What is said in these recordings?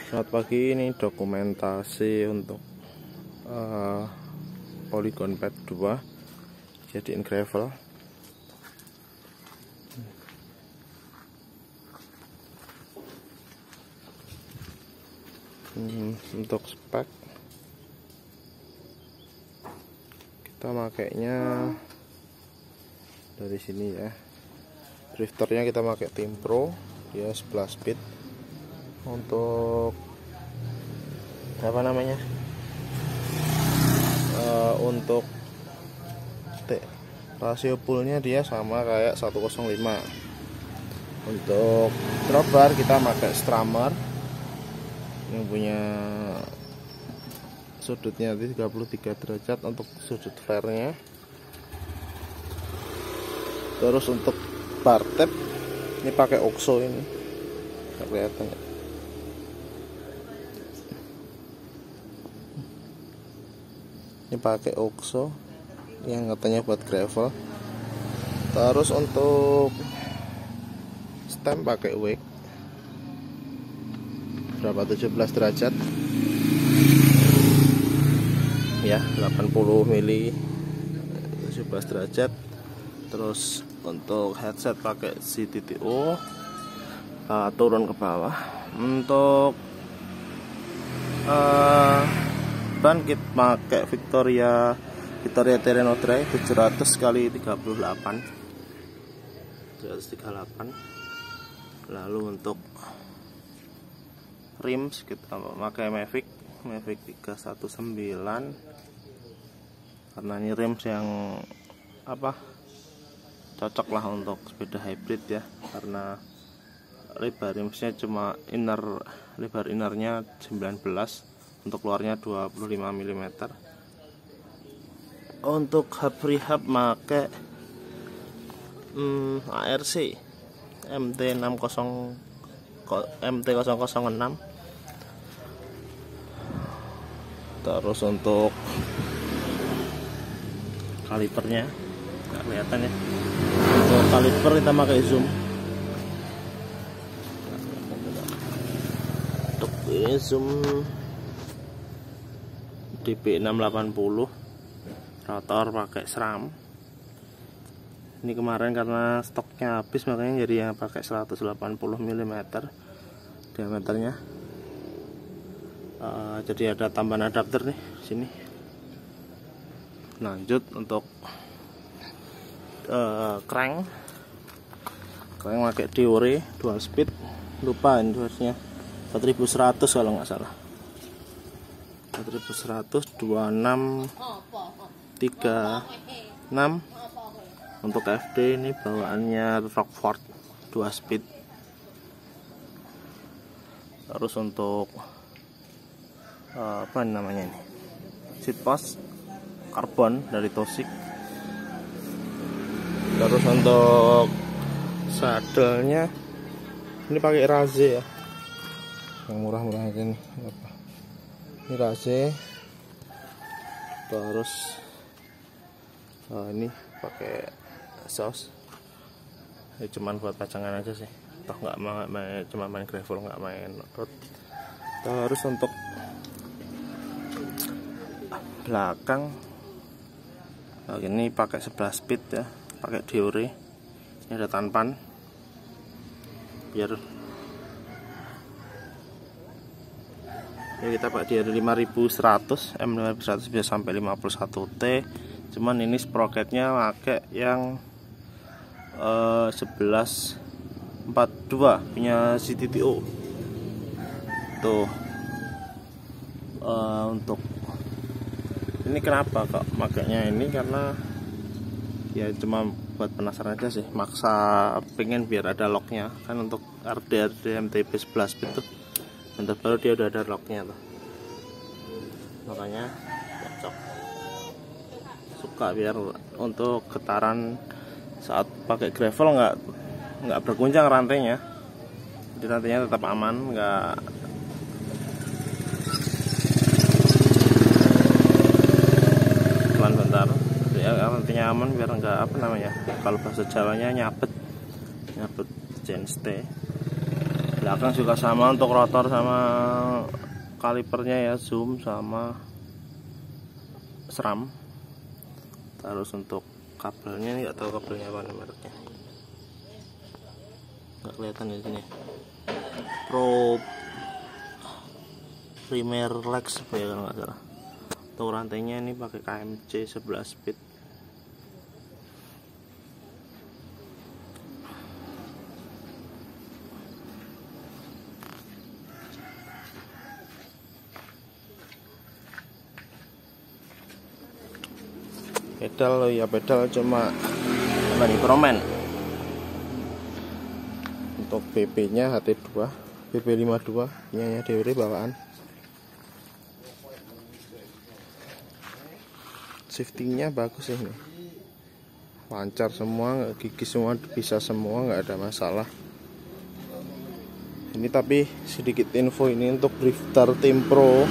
Selamat pagi, ini dokumentasi untuk Polygon Pad 2 jadiin gravel. Untuk spek kita makainya dari sini ya. Drifternya kita pakai Timpro, dia 11 speed. Untuk apa namanya, untuk rasio pullnya dia sama kayak 105. Untuk dropbar kita pakai Strammer yang punya sudutnya 33 derajat untuk sudut flare-nya. Terus untuk bar tab ini pakai Oxo, ini kelihatan ya. Ini pakai Oxo yang katanya buat gravel. Terus untuk stem pakai Wake berapa, 17 derajat ya, 80 mili 17 derajat. Terus untuk headset pakai CTTO, turun ke bawah. Untuk ban kita pakai Victoria Terreno Dry 700 x 38. Lalu untuk rims kita pakai Mavic 319 karena ini rims yang cocok lah untuk sepeda hybrid ya, karena lebar rimsnya cuma lebar innernya 19, untuk luarnya 25 mm. Untuk hub rehab pakai ARC MT006. Terus untuk kalipernya nggak kelihatan ya. Untuk kaliper kita pakai zoom. Untuk ini zoom DB680, rotor pakai SRAM. Ini kemarin karena stoknya habis makanya jadi yang pakai 180 mm diameternya. Jadi ada tambahan adapter nih sini. Lanjut untuk crank pakai Diore dual speed, lupa endurance-nya 4100 kalau nggak salah, 4100 2636. Untuk FD ini bawaannya Rockford 2 speed. Terus untuk apa namanya ini, seat post karbon dari Tosik. Terus untuk sadelnya ini pakai Raze ya, yang murah-murah aja nih. Ini Raze. Terus ini pakai saus. Ini cuman buat pajangan aja sih, toh nggak cuma main gravel, nggak main road. Terus untuk belakang ini pakai 11 speed ya, pakai Diore. Ini ada tanpan biar ya, kita pakai Diore 5100 M5100 bisa sampai 51T. Cuman ini sprocketnya pakai yang 1142 punya CTTO tuh. Untuk ini kenapa kok makanya ini, karena ya cuma buat penasaran aja sih, maksa pengen biar ada locknya kan. Untuk RD MTB 11 speed tuh bentuk baru dia udah ada locknya tuh, makanya cocok, suka biar untuk getaran saat pakai gravel nggak berguncang rantainya, jadi rantainya tetap aman, nggak pelan bentar ya, rantainya aman biar nggak kalau bahasa Jawanya nyabet. chainstay. Belakang juga sama untuk rotor sama kalipernya ya, zoom sama SRAM. Terus untuk kabelnya nggak tahu kabelnya apa mereknya, nggak kelihatan di sini. Pro Premier Lex ya kalau nggak salah. Untuk rantainya ini pakai KMC 11 speed. Pedal ya, pedal cuma apa nih, Promen. Untuk BP nya HT2 BP52 nya DWR bawaan. Shiftingnya bagus ini, lancar semua, gigi semua bisa semua, nggak ada masalah ini. Tapi sedikit info ini untuk drifter tim pro.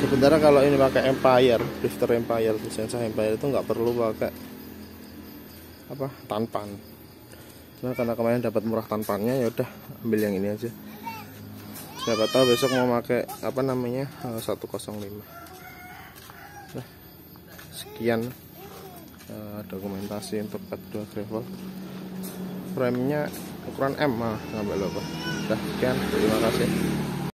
Sebenarnya kalau ini pakai Empire, drifter Empire, lisensi Empire itu nggak perlu pakai apa tanpan. Cuma karena kemarin dapat murah tanpannya, ya udah ambil yang ini aja. Siapa tahu besok mau pakai apa namanya 105. Nah, sekian dokumentasi untuk Cat 2 gravel. Frame-nya ukuran M, nggak lupa. Udah, sekian, terima kasih.